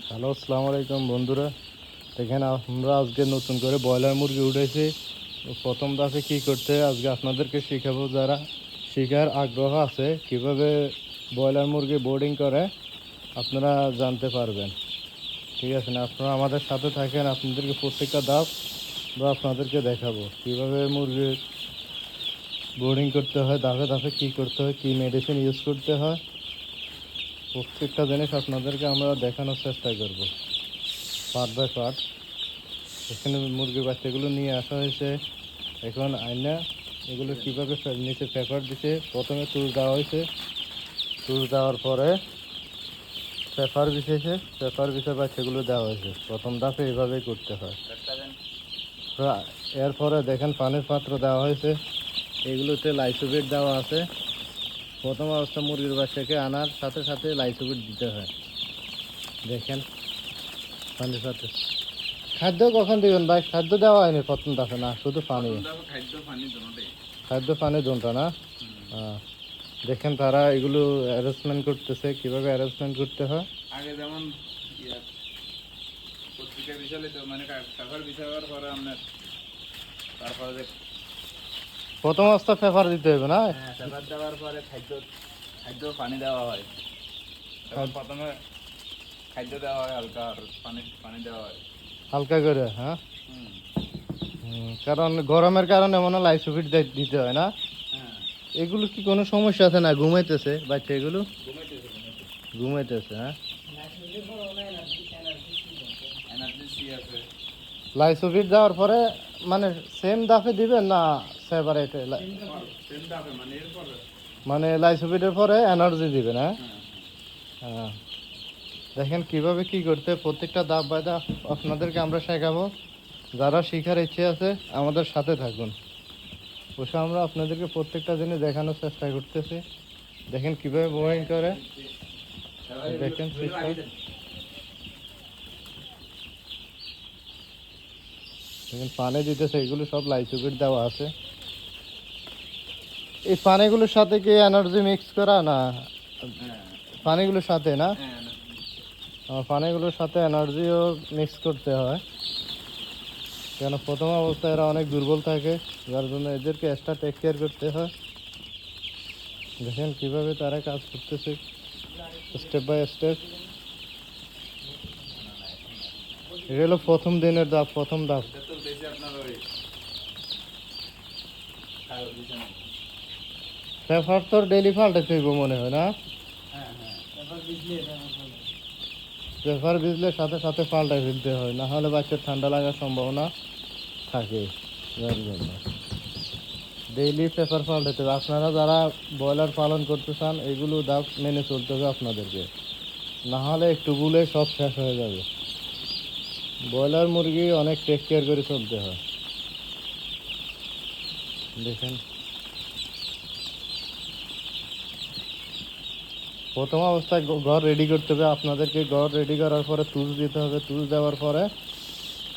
Hello, আসসালামু আলাইকুম বন্ধুরা। দেখেন আমরা আজকে নতুন করে ব্রয়লার মুরগি উঠেছি। প্রথম ধাপে কী করতে হয় আজকে আপনাদেরকে শেখাবো। যারা শেখার আগ্রহ আছে কিভাবে ব্রয়লার মুরগি বোর্ডিং করে আপনারা জানতে পারবেন। ঠিক আছে না? আপনারা আমাদের সাথে থাকেন, আপনাদেরকে প্রত্যেকটা ধাপ আপনাদেরকে দেখাবো কীভাবে মুরগির বোর্ডিং করতে হয়, ধাপে ধাপে কী করতে হয়, কী মেডিসিন ইউজ করতে হয়, প্রত্যেকটা জিনিস আপনাদেরকে আমরা দেখানোর চেষ্টা করব পার্ট বাই পার্ট। এখানে মুরগির বাচ্চাগুলো নিয়ে আসা হয়েছে। এখন আয়না এগুলো কীভাবে নিচে পেপার দিছে, প্রথমে তুষ দেওয়া হয়েছে, তুষ দেওয়ার পরে পেপার বিছেছে, পেপার বিছে বাচ্চাগুলো দেওয়া হয়েছে। প্রথম ধাপে এভাবেই করতে হয়। তো এরপরে দেখেন পানির পাত্র দেওয়া হয়েছে, এগুলোতে লাইসোবিট দেওয়া আছে। প্রথম অবস্থা মুরগির বাচ্চাকে আনার সাথে সাথে লাইসোবিট দিতে হয়। দেখেন পানির পাত্র। খাদ্য কখন দিবেন ভাই? খাদ্য দেওয়া হয়নি প্রথম ধাপে, না শুধু পানি? খাদ্য পানি দুটা না? হ্যাঁ। দেখেন তারা এগুলো অ্যারেঞ্জমেন্ট করতেছে, কিভাবে অ্যারেঞ্জমেন্ট করতে হয়। আগে যেমন পত্রিকা বিশালে তো মানে পেপার বিছাবার পরে আপনার তারপরে প্রথম অবস্থা পেপার দিতে হবে না? পেপার দেওয়ার পরে খাদ্য পানি দেওয়া হয়। প্রথমে খাদ্য দেওয়া হয় হালকা, আর পানি দেওয়া হয় হালকা করে। হ্যাঁ, কারণ গরমের কারণে মনে হয় লাইসোফিট দিতে হয় না? হ্যাঁ। এগুলো কি কোনো সমস্যা আছে? না ঘুমাইতেছে বাচ্চা, এগুলো ঘুমাইতেছে। হ্যাঁ, লাইসোফিট দেওয়ার পরে মানে সেম দাফে দিবেন না সেপারেট? মানে লাইসোফিটের পরে এনার্জি দিবেন। হ্যাঁ, হ্যাঁ। দেখেন কিভাবে কি করতে, প্রত্যেকটা ধাপ বাই ধাপ আপনাদেরকে আমরা শেখাবো। যারা শেখার ইচ্ছে আছে আমাদের সাথে থাকুন। অবশ্য আমরা আপনাদেরকে প্রত্যেকটা জিনিস দেখানোর চেষ্টা করতেছি। দেখেন কিভাবে বোরিং করে, দেখেন দেখেন পানি দিতেছে, এগুলো সব লাইসোবিট দেওয়া আছে। এই পানিগুলোর সাথে কি এনার্জি মিক্স করা? না পানিগুলোর সাথে না, পানিগুলোর সাথে এনার্জিও মিক্স করতে হয়। কেন প্রথম অবস্থায় এরা অনেক দুর্বল থাকে, যার জন্য এদেরকে এক্সট্রা টেক কেয়ার করতে হয়। দেখেন কিভাবে তারা কাজ করতেছে স্টেপ বাই স্টেপ। এটা হলো প্রথম দিনের ধাপ, প্রথম ধাপ। পেপার তো ডেলি পাল্টাতে হইব মনে হয় না? পেপার ভিজলে সাথে সাথে পাল্টাই ফেলতে হয়, না হলে বাচ্চার ঠান্ডা লাগার সম্ভাবনা থাকে। যার জন্য ডেইলি পেপার পাল্টাতে হবে। আপনারা যারা ব্রয়লার পালন করতে চান এগুলো ধাপ মেনে চলতে হবে আপনাদেরকে, না হলে একটু ভুলে সব শেষ হয়ে যাবে। ব্রয়লার মুরগি অনেক টেক কেয়ার করে চলতে হয়। দেখেন প্রথম অবস্থায় ঘর রেডি করতে হবে আপনাদেরকে। ঘর রেডি করার পরে তুষ দিতে হবে, তুষ দেওয়ার পরে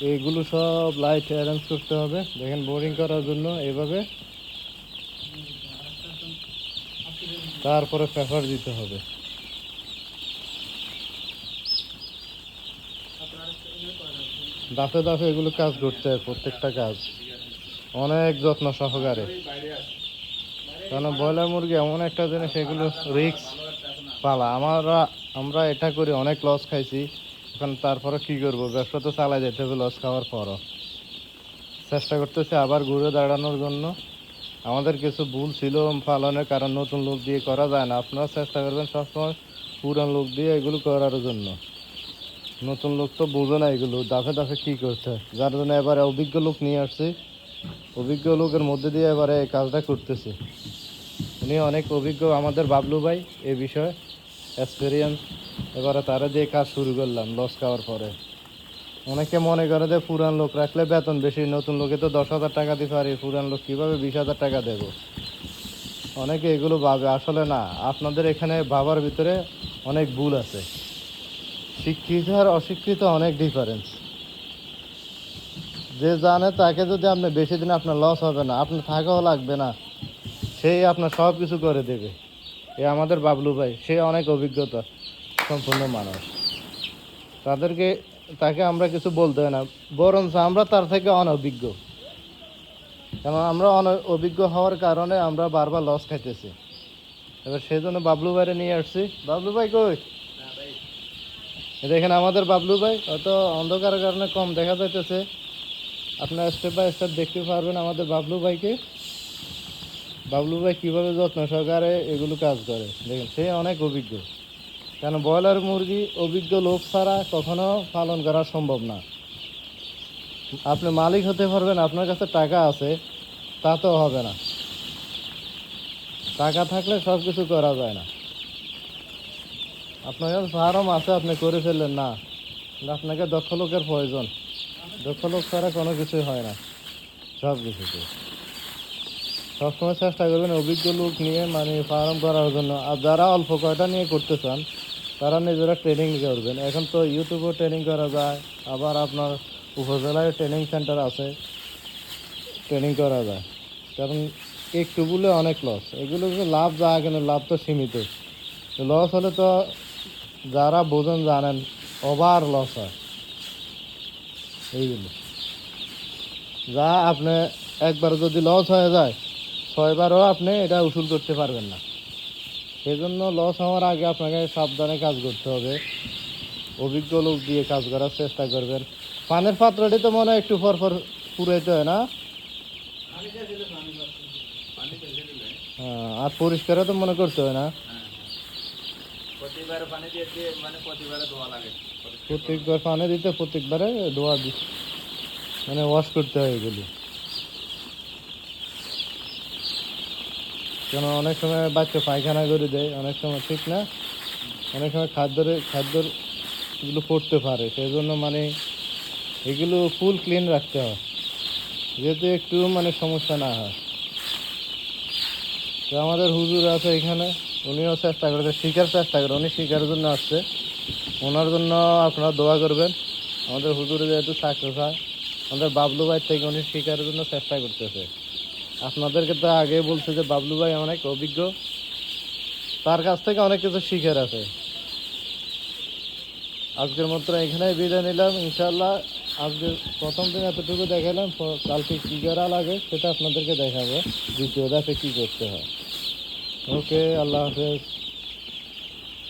এইগুলো সব লাইট অ্যারেঞ্জ করতে হবে। দেখেন বোরিং করার জন্য এভাবে, তারপরে পেপার দিতে হবে। দাফে দাফে এগুলো কাজ করতে হয়, প্রত্যেকটা কাজ অনেক যত্ন সহকারে। কারণ ব্রয়লার মুরগি এমন একটা জিনিস, এগুলো রিস্ক পালা। আমরা এটা করি, অনেক লস খাইছি। এখন তারপরে কি করব, ব্যবসা তো চালাই যেতে হবে। লস খাওয়ার পরও চেষ্টা করতেছি আবার ঘুরে দাঁড়ানোর জন্য। আমাদের কিছু ভুল ছিল পালনের, কারণ নতুন লোক দিয়ে করা যায় না। আপনারা চেষ্টা করবেন সবসময় পুরান লোক দিয়ে এগুলো করার জন্য। নতুন লোক তো বোঝে না এগুলো দাফে দাফে কী করতে হয়, যার জন্য এবারে অভিজ্ঞ লোক নিয়ে আসছি। অভিজ্ঞ লোকের মধ্যে দিয়ে এবারে এই কাজটা করতেছি। উনি অনেক অভিজ্ঞ, আমাদের বাবলু ভাই এই বিষয়ে এক্সপিরিয়েন্স। এবারে তারা দিয়ে কাজ শুরু করলাম লস খাওয়ার পরে। অনেকে মনে করে যে পুরান লোক রাখলে বেতন বেশি, নতুন লোকে তো 10,000 টাকা দিতে পারি, পুরান লোক কীভাবে 20,000 টাকা দেবো। অনেকে এগুলো ভাবে, আসলে না। আপনাদের এখানে ভাবার ভিতরে অনেক ভুল আছে। শিক্ষিত আর অশিক্ষিত অনেক ডিফারেন্স। যে জানে তাকে যদি আপনি বেশি দিন আপনার লস হবে না, আপনার থাকাও লাগবে না, সেই আপনার সব কিছু করে দেবে। এ আমাদের বাবলু ভাই, সে অনেক অভিজ্ঞতা সম্পূর্ণ মানুষ। তাকে আমরা কিছু বলতে হয় না, বরঞ্চ আমরা তার থেকে অনভিজ্ঞ। কারণ আমরা অভিজ্ঞ হওয়ার কারণে আমরা বারবার লস খাইতেছি। এবার সেই জন্য বাবলু ভাইরে নিয়ে আসছি। বাবলু ভাই কই? দেখেন আমাদের বাবলু ভাই, হয়তো অন্ধকারের কারণে কম দেখা যাইতেছে, আপনারা স্টেপ বাই স্টেপ দেখতে পারবেন আমাদের বাবলু ভাইকে। বাবলু ভাই কীভাবে যত্ন সহকারে এগুলো কাজ করে দেখেন, সে অনেক অভিজ্ঞ। কারণ ব্রয়লার মুরগি অভিজ্ঞ লোক ছাড়া কখনো পালন করা সম্ভব না। আপনি মালিক হতে পারবেন, আপনার কাছে টাকা আছে, তা তো হবে না। টাকা থাকলে সব কিছু করা যায় না। আপনার কাছে ফার্ম আছে, আপনি করে ফেললেন না, আপনাকে দক্ষ লোকের প্রয়োজন। দক্ষ লোক ছাড়া কোনো কিছুই হয় না সব কিছুতে। সবসময় চেষ্টা করবেন অভিজ্ঞ লোক নিয়ে মানে ফার্ম করার জন্য। আর যারা অল্প কয়টা নিয়ে করতে চান তারা নিজেরা ট্রেনিং করবেন। এখন তো ইউটিউবেও ট্রেনিং করা যায়, আবার আপনার উপজেলায় ট্রেনিং সেন্টার আছে, ট্রেনিং করা যায়। কারণ একটু বলে অনেক লস, এগুলো লাভ যায় কেন, লাভ তো সীমিত। লস হলে তো যারা বোঝেন জানেন ওভার লস হয় এইগুলো। যা আপনি একবার যদি লস হয়ে যায় 6বারও আপনি এটা উসুল করতে পারবেন না। সেই জন্য লস হওয়ার আগে আপনাকে সাবধানে কাজ করতে হবে, অভিজ্ঞ লোক দিয়ে কাজ করার চেষ্টা করবেন। পানের পাত্রটি তো মনে হয় একটু পর পর পুরাইতে হয় না? হ্যাঁ, আর পরিষ্কারও তো মনে করতে হয় না? প্রতিবারে পানি দিয়ে দিয়ে মানে প্রতিবারে ধোয়া লাগে। প্রত্যেকবার পানি দিতে প্রত্যেকবারে ধোয়া মানে ওয়াশ করতে হয় এগুলি। কেন অনেক সময় বাচ্চা পায়খানা করে দেয়, অনেক সময় ঠিক না, অনেক সময় খাদ্যর এগুলো পড়তে পারে। সেই জন্য মানে এগুলো ফুল ক্লিন রাখতে হয়, যেহেতু একটু মানে সমস্যা না হয়। তো আমাদের হুজুর আছে এখানে, উনিও চেষ্টা করে, শিখার চেষ্টা করে, উনি শিখার জন্য আসছে। ওনার জন্য আপনারা দোয়া করবেন। আমাদের হুজুরে যেহেতু সাকসেস হয়, আমাদের বাবলু ভাই থেকে উনি শিখার জন্য চেষ্টা করতেছে। আপনাদেরকে তো আগে বলছে যে বাবলু ভাই অনেক অভিজ্ঞ, তার কাছ থেকে অনেক কিছু শিখার আছে। আজকের মতো এখানেই বিদায় নিলাম ইনশাল্লাহ। আজকে প্রথম দিন এতটুকু দেখালাম, কালকে কী করা লাগে সেটা আপনাদেরকে দেখাবো, দ্বিতীয় ধাপে কী করতে হয়। ওকে, আল্লাহ হাফেজ।